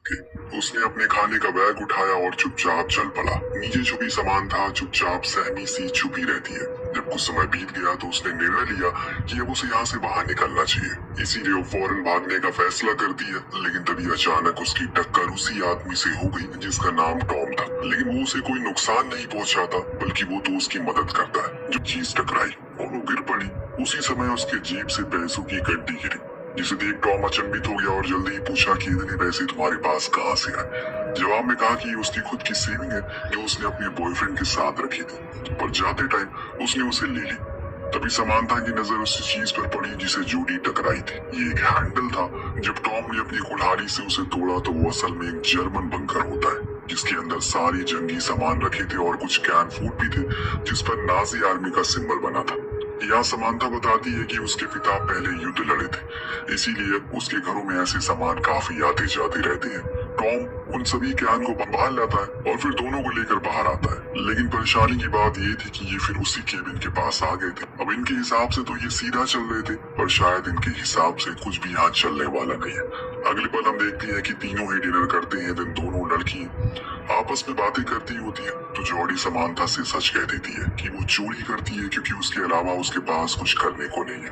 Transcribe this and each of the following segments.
के उसने अपने खाने का बैग उठाया और चुपचाप चल पड़ा। नीचे छुपी सामान था चुपचाप सहमी सी छुपी रहती है। जब कुछ समय बीत गया तो उसने निर्णय लिया कि अब उसे यहाँ से बाहर निकलना चाहिए। इसीलिए वो फौरन भागने का फैसला करती है। लेकिन तभी अचानक उसकी टक्कर उसी आदमी से हो गई जिसका नाम टॉम था। लेकिन वो उसे कोई नुकसान नहीं पहुंचाता, बल्कि वो तो उसकी मदद करता है। जब चीज टकराई और वो गिर पड़ी, उसी समय उसके जेब से पैसों की गड्डी गिरी, जिसे देख टॉम अचंभित हो गया और जल्दी ही पूछा कि इतने पैसे तुम्हारे पास कहाँ से आए। जवाब में कहा कि ये उसकी खुद की सेविंग है जो उसने अपने बॉयफ्रेंड के साथ रखी थी, पर जाते टाइम उसने उसे ले ली। तभी समांथा की नजर उस चीज पर पड़ी जिसे जूडी टकराई थी। ये एक हैंडल था। जब टॉम ने अपनी कुल्हाड़ी से उसे तोड़ा तो वो असल में एक जर्मन बंकर होता है, जिसके अंदर सारी जंगी सामान रखे थे और कुछ कैन फूड भी थे जिस पर नाजी आर्मी का सिंबल बना था। यहाँ समांथा बताती है कि उसके पिता पहले युद्ध लड़े थे, इसीलिए उसके घरों में ऐसे सामान काफी आते जाते रहते हैं। टॉम उन सभी कैन को बाहर लाता है और फिर दोनों को लेकर बाहर आता है। लेकिन परेशानी की बात ये थी कि ये फिर उसी केबिन के पास आ गए थे। अब इनके हिसाब से तो ये सीधा चल रहे थे, पर शायद इनके हिसाब से कुछ भी यहाँ चलने वाला नहीं है। अगले पल हम देखते हैं कि तीनों ही डिनर करते हैं। दिन दोनों लड़की आपस में बातें करती होती है तो जॉडी समांथा से सच कह देती है कि वो चोरी करती है क्योंकि उसके अलावा उसके पास कुछ करने को नहीं है।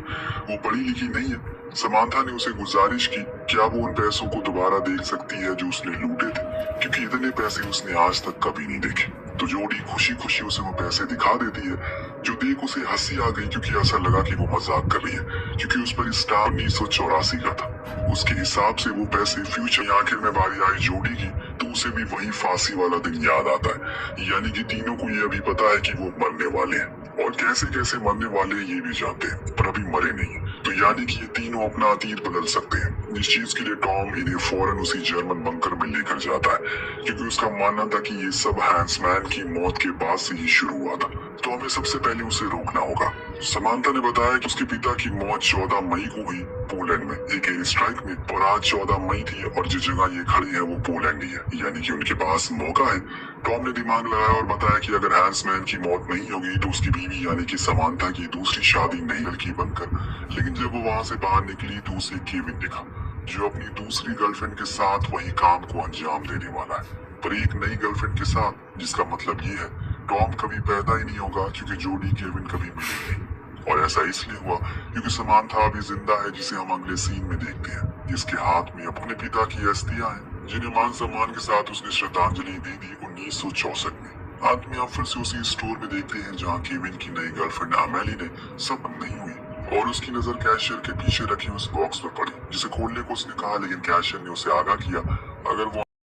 वो पढ़ी लिखी नहीं है। समांथा ने उसे गुजारिश की क्या वो उन पैसों को दोबारा देख सकती है जो उसने लूटे थे, क्योंकि इतने पैसे उसने आज तक कभी नहीं देखे। तो जॉडी खुशी खुशी उसे वो पैसे दिखा देती है, जो देख उसे हंसी आ गई क्योंकि ऐसा लगा कि वो मजाक कर रही है, क्योंकि उस पर स्टार 1984 का था। उसके हिसाब से वो पैसे फ्यूचर। आखिर में बारी आई जॉडी की तो उसे भी वही फांसी वाला दिन याद आता है। यानी कि तीनों को ये अभी पता है कि वो मरने वाले हैं और कैसे कैसे मरने वाले हैं ये भी जानते हैं, पर अभी मरे नहीं। तो यानी कि ये तीनों अपना अतीत बदल सकते हैं। इस चीज के लिए टॉम इन्हें फौरन उसी जर्मन बंकर में लेकर जाता है, क्योंकि उसका मानना था कि ये सब हैंसमैन की मौत के बाद से ही शुरू हुआ था। तो हमें सबसे पहले उसे रोकना होगा। समांथा ने बताया कि उसके पिता की मौत 14 मई को हुई पोलैंड में एक एयर स्ट्राइक में, और आज 14 मई थी और जिस जगह ये खड़ी है वो पोलैंड ही है, यानी कि उनके पास मौका है। टॉम ने दिमाग लगाया और बताया कि अगर हैंसमैन की मौत नहीं होगी तो उसकी बीवी यानी कि समांथा की दूसरी शादी नहीं बल्कि बनकर। लेकिन जब वो वहां से बाहर निकली तो उसे केविन दिखा, जो अपनी दूसरी गर्लफ्रेंड के साथ वही काम को अंजाम देने वाला है, पर एक नई गर्लफ्रेंड के साथ, जिसका मतलब ये है टॉम कभी पैदा ही नहीं होगा क्योंकि जोडी केविन कभी मिली नहीं। और ऐसा इसलिए हुआ क्योंकि समांथा अभी जिंदा है, जिसे हम अगले सीन में देखते हैं, जिसके हाथ में अपने पिता की अस्थियां हैं, जिन्हें मान सम्मान के साथ उसने श्रद्धांजलि दे दी 1964 में। अंत में हम फिर से उसी स्टोर में देखते हैं जहाँ केविन की नई गर्लफ्रेंड अमेली ने सब नहीं हुई और उसकी नजर कैशियर के पीछे रखी उस बॉक्स पर पड़ी, जिसे खोलने को उसने कहा, लेकिन कैशियर ने उसे आगाह किया अगर वो